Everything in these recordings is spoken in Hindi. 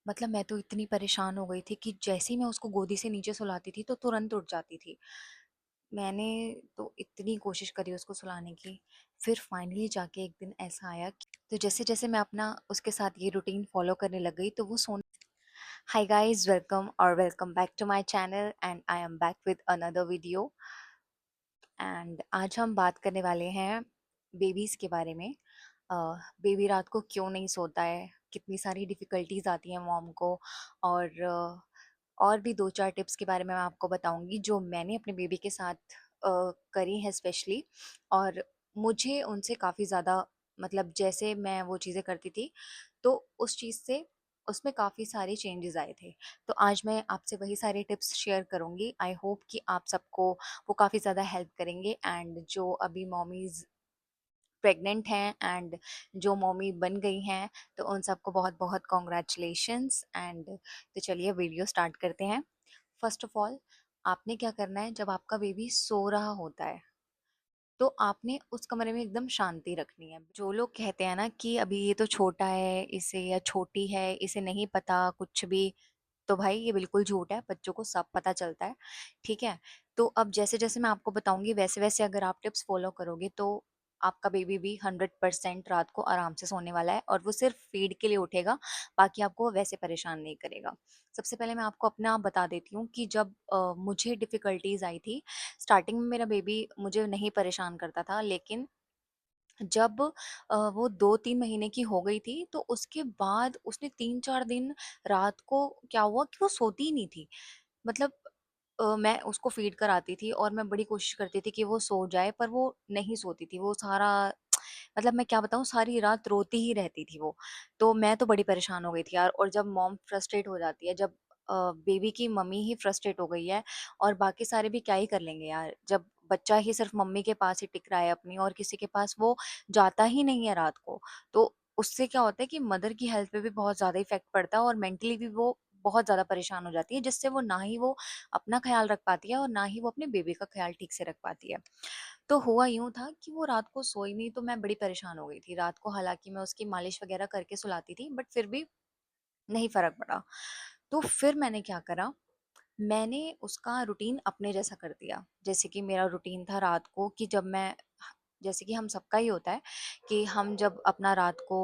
मतलब मैं तो इतनी परेशान हो गई थी कि जैसे ही मैं उसको गोदी से नीचे सुलाती थी तो तुरंत उठ जाती थी। मैंने तो इतनी कोशिश करी उसको सुलाने की, फिर फाइनली जाके एक दिन ऐसा आया कि तो जैसे-जैसे मैं अपना उसके साथ ये रूटीन फ़ॉलो करने लग गई तो वो सोने। Hi guys, welcome back to my channel and I am back with another video. And आज हम बात करने वाले हैं बेबीज़ के बारे में। बेबी रात को क्यों नहीं सोता है, कितनी सारी डिफ़िकल्टीज़ आती हैं मॉम को, और और भी 2-4 टिप्स के बारे में मैं आपको बताऊँगी जो मैंने अपने बेबी के साथ करी हैं स्पेशली। और मुझे उनसे काफ़ी ज़्यादा, मतलब जैसे मैं वो चीज़ें करती थी, तो उस चीज़ से उसमें काफ़ी सारे चेंजेज़ आए थे। तो आज मैं आपसे वही सारे टिप्स शेयर करूँगी। आई होप कि आप सबको वो काफ़ी ज़्यादा हेल्प करेंगे, एंड जो अभी मॉमीज़ प्रेग्नेंट हैं एंड जो मॉमी बन गई हैं, तो उन सबको बहुत-बहुत कांग्रेचुलेशंस। एंड तो चलिए वीडियो स्टार्ट करते हैं। फर्स्ट ऑफ ऑल, आपने क्या करना है, जब आपका बेबी सो रहा होता है तो आपने उस कमरे में एकदम शांति रखनी है। जो लोग कहते हैं ना कि अभी ये तो छोटा है, इसे या छोटी है, इसे नहीं पता कुछ भी, तो भाई ये बिल्कुल झूठ है, बच्चों को सब पता चलता है, ठीक है? तो अब जैसे-जैसे मैं आपको बताऊँगी वैसे-वैसे अगर आप टिप्स फ़ॉलो करोगे तो आपका बेबी भी 100% रात को आराम से सोने वाला है और वो सिर्फ़ फ़ीड के लिए उठेगा, बाकी आपको वो वैसे परेशान नहीं करेगा। सबसे पहले मैं आपको अपना बता देती हूँ कि जब मुझे डिफ़िकल्टीज़ आई थी, स्टार्टिंग में मेरा बेबी मुझे नहीं परेशान करता था, लेकिन जब वो 2-3 महीने की हो गई थी, तो उसके बाद उसने 3-4 दिन रात को क्या हुआ कि वो सोती ही नहीं थी। मतलब मैं उसको फ़ीड कराती थी और मैं बड़ी कोशिश करती थी कि वो सो जाए, पर वो नहीं सोती थी। वो सारा मतलब मैं क्या बताऊँ, सारी रात रोती ही रहती थी वो। तो मैं तो बड़ी परेशान हो गई थी यार। और जब मॉम फ्रस्ट्रेट हो जाती है, जब बेबी की मम्मी ही फ्रस्ट्रेट हो गई है और बाकी सारे भी क्या ही कर लेंगे यार। जब बच्चा ही सिर्फ़ मम्मी के पास ही टिक रहा है अपनी और किसी के पास वो जाता ही नहीं है रात को, तो उससे क्या होता है कि मदर की हेल्थ पे भी बहुत ज़्यादा इफ़ेक्ट पड़ता है और मेंटली भी वो बहुत ज़्यादा परेशान हो जाती है, जिससे वो ना ही वो अपना ख़्याल रख पाती है और ना ही वो अपने बेबी का ख़्याल ठीक से रख पाती है। तो हुआ यूँ था कि वो रात को सोई नहीं, तो मैं बड़ी परेशान हो गई थी। रात को हालाँकि मैं उसकी मालिश वग़ैरह करके सुलाती थी, बट फिर भी नहीं फ़र्क पड़ा। तो फिर मैंने क्या करा, मैंने उसका रूटीन अपने जैसा कर दिया। जैसे कि मेरा रूटीन था रात को कि जब मैं जैसे कि हम सबका ही होता है कि हम जब अपना रात को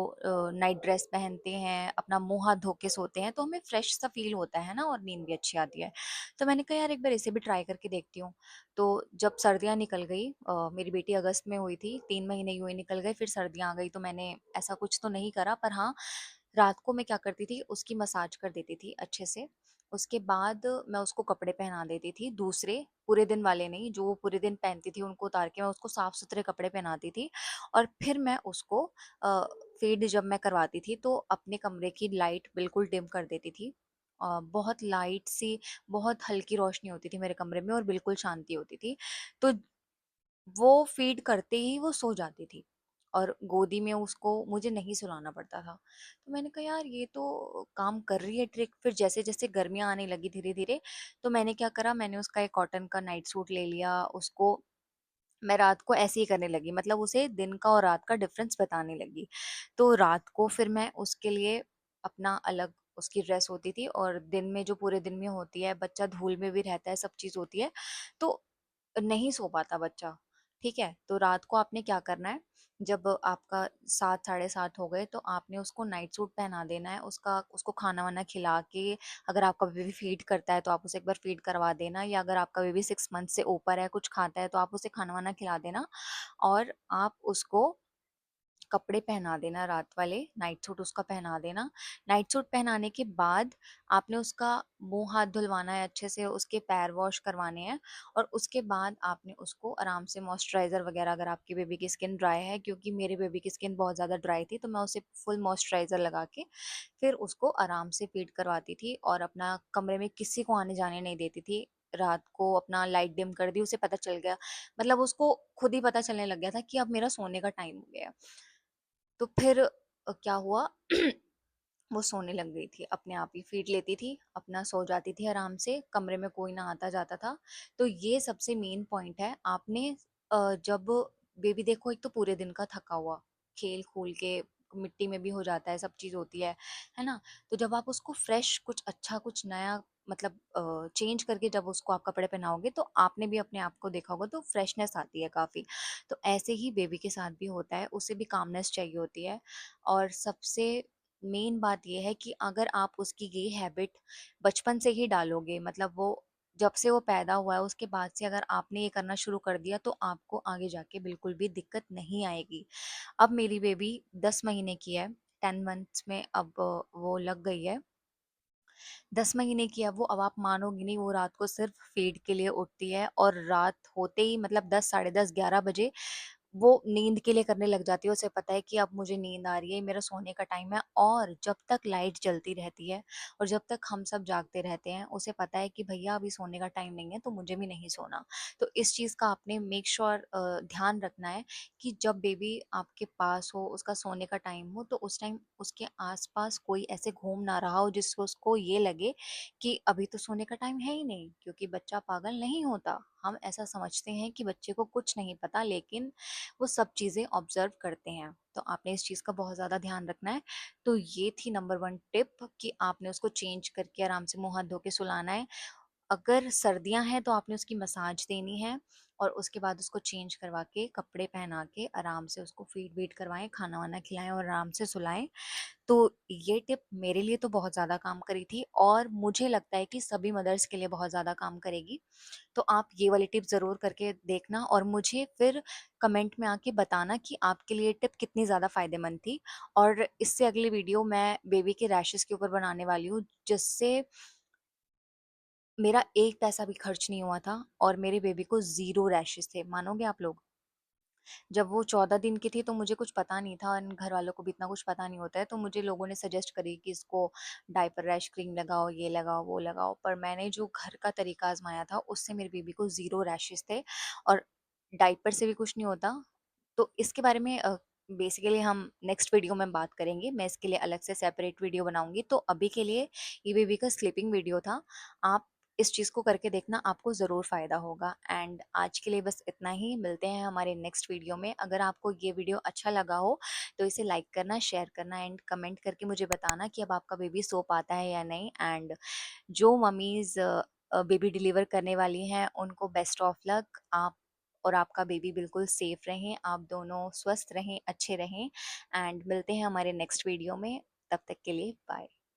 नाइट ड्रेस पहनते हैं, अपना मुँह हाथ धो के सोते हैं, तो हमें फ्रेश सा फ़ील होता है ना और नींद भी अच्छी आती है। तो मैंने कहा यार एक बार इसे भी ट्राई करके देखती हूँ। तो जब सर्दियाँ निकल गई, मेरी बेटी अगस्त में हुई थी, 3 महीने यूँ ही निकल गए, फिर सर्दियाँ आ गई, तो मैंने ऐसा कुछ तो नहीं करा, पर हाँ, रात को मैं क्या करती थी, उसकी मसाज कर देती थी अच्छे से। उसके बाद मैं उसको कपड़े पहना देती थी दूसरे, पूरे दिन वाले नहीं, जो वो पूरे दिन पहनती थी उनको उतार के मैं उसको साफ-सुथरे कपड़े पहनाती थी। और फिर मैं उसको फ़ीड जब मैं करवाती थी तो अपने कमरे की लाइट बिल्कुल डिम कर देती थी। बहुत लाइट सी, बहुत हल्की रोशनी होती थी मेरे कमरे में और बिल्कुल शांति होती थी। तो वो फ़ीड करते ही वो सो जाती थी और गोदी में उसको मुझे नहीं सुलाना पड़ता था। तो मैंने कहा यार ये तो काम कर रही है ट्रिक। फिर जैसे-जैसे गर्मियाँ आने लगी धीरे-धीरे, तो मैंने क्या करा, मैंने उसका एक कॉटन का नाइट सूट ले लिया, उसको मैं रात को ऐसे ही करने लगी, मतलब उसे दिन का और रात का डिफ़रेंस बताने लगी। तो रात को फिर मैं उसके लिए अपना अलग उसकी ड्रेस होती थी और दिन में जो पूरे दिन में होती है, बच्चा धूल में भी रहता है, सब चीज़ होती है, तो नहीं सो पाता बच्चा, ठीक है? तो रात को आपने क्या करना है, जब आपका 7 साढ़े 7 हो गए, तो आपने उसको नाइट सूट पहना देना है, उसका उसको खाना-वाना खिला के, अगर आपका बेबी फ़ीड करता है, तो आप उसे एक बार फ़ीड करवा देना, या अगर आपका बेबी 6 मंथ से ऊपर है, कुछ खाता है, तो आप उसे खाना-वाना खिला देना और आप उसको कपड़े पहना देना रात वाले, नाइट सूट उसका पहना देना। नाइट सूट पहनाने के बाद आपने उसका मुँह हाथ धुलवाना है अच्छे से, उसके पैर वॉश करवाने हैं और उसके बाद आपने उसको आराम से मॉइस्चराइज़र वगैरह, अगर आपकी बेबी की स्किन ड्राई है, क्योंकि मेरे बेबी की स्किन बहुत ज़्यादा ड्राई थी, तो मैं उसे फुल मॉइस्चराइज़र लगा के फिर उसको आराम से फ़ीड करवाती थी और अपना कमरे में किसी को आने-जाने नहीं देती थी। रात को अपना लाइट डिम कर दी, उसे पता चल गया, मतलब उसको खुद ही पता चलने लग गया था कि अब मेरा सोने का टाइम हो गया है। तो फिर क्या हुआ वो सोने लग गई थी, अपने आप ही फ़ीड लेती थी, अपना सो जाती थी आराम से, कमरे में कोई ना आता-जाता था। तो ये सबसे मेन पॉइंट है, आपने जब बेबी देखो, एक तो पूरे दिन का थका हुआ, खेल-खूल के मिट्टी में भी हो जाता है, सब चीज़ होती है ना? तो जब आप उसको फ्रेश कुछ अच्छा, कुछ नया मतलब चेंज करके जब उसको आप कपड़े पहनाओगे तो आपने भी अपने आप को देखा होगा तो फ्रेशनेस आती है काफ़ी। तो ऐसे ही बेबी के साथ भी होता है, उसे भी कामनेस चाहिए होती है। और सबसे मेन बात ये है कि अगर आप उसकी ये हैबिट बचपन से ही डालोगे, मतलब वो जब से वो पैदा हुआ है उसके बाद से अगर आपने ये करना शुरू कर दिया तो आपको आगे जाके बिल्कुल भी दिक्कत नहीं आएगी। अब मेरी बेबी 10 महीने की है, 10 मंथ्स में अब वो लग गई है। 10 महीने की है वो, अब आप मानोगी नहीं, वो रात को सिर्फ फीड के लिए उठती है और रात होते ही मतलब 10 साढ़े 10 11 बजे वो नींद के लिए करने लग जाती है। उसे पता है कि अब मुझे नींद आ रही है, मेरा सोने का टाइम है, और जब तक लाइट जलती रहती है और जब तक हम सब जागते रहते हैं उसे पता है कि भैया अभी सोने का टाइम नहीं है तो मुझे भी नहीं सोना। तो इस चीज़ का आपने मेक श्योर ध्यान रखना है कि जब बेबी आपके पास हो, उसका सोने का टाइम हो, तो उस टाइम उसके आसपास कोई ऐसे घूम ना रहा हो जिससे उसको ये लगे कि अभी तो सोने का टाइम है ही नहीं, क्योंकि बच्चा पागल नहीं होता। हम ऐसा समझते हैं कि बच्चे को कुछ नहीं पता, लेकिन वो सब चीज़ें ऑब्जर्व करते हैं। तो आपने इस चीज़ का बहुत ज़्यादा ध्यान रखना है। तो ये थी नंबर 1 टिप कि आपने उसको चेंज करके आराम से मुँह हाथ धो के सुलाना है। अगर सर्दियाँ हैं तो आपने उसकी मसाज देनी है और उसके बाद उसको चेंज करवा के, कपड़े पहना के आराम से उसको फीड-वीड करवाएँ, खाना-वाना खिलाएँ और आराम से सुलाएँ। तो ये टिप मेरे लिए तो बहुत ज़्यादा काम करी थी और मुझे लगता है कि सभी मदर्स के लिए बहुत ज़्यादा काम करेगी। तो आप ये वाली टिप ज़रूर करके देखना और मुझे फिर कमेंट में आके बताना कि आपके लिए टिप कितनी ज़्यादा फ़ायदेमंद थी। और इससे अगली वीडियो मैं बेबी के रैशेज़ के ऊपर बनाने वाली हूँ, जिससे मेरा एक पैसा भी खर्च नहीं हुआ था और मेरे बेबी को ज़ीरो रैशेज़ थे। मानोगे आप लोग? जब वो 14 दिन की थी तो मुझे कुछ पता नहीं था और घर वालों को भी इतना कुछ पता नहीं होता है, तो मुझे लोगों ने सजेस्ट करी कि इसको डायपर रैश क्रीम लगाओ, ये लगाओ, वो लगाओ। पर मैंने जो घर का तरीका आज़माया था उससे मेरे बेबी को ज़ीरो रैशेज़ थे और डायपर से भी कुछ नहीं होता। तो इसके बारे में बेसिकली हम नेक्स्ट वीडियो में बात करेंगे। मैं इसके लिए अलग से सेपरेट वीडियो बनाऊँगी। तो अभी के लिए ये बेबी का स्लीपिंग वीडियो था। आप इस चीज़ को करके देखना, आपको ज़रूर फ़ायदा होगा। एंड आज के लिए बस इतना ही, मिलते हैं हमारे नेक्स्ट वीडियो में। अगर आपको ये वीडियो अच्छा लगा हो तो इसे लाइक करना, शेयर करना एंड कमेंट करके मुझे बताना कि अब आपका बेबी सो पाता है या नहीं। एंड जो मम्मीज़ बेबी डिलीवर करने वाली हैं उनको बेस्ट ऑफ लक। आप और आपका बेबी बिल्कुल सेफ रहें, आप दोनों स्वस्थ रहें, अच्छे रहें। एंड मिलते हैं हमारे नेक्स्ट वीडियो में। तब तक के लिए बाय।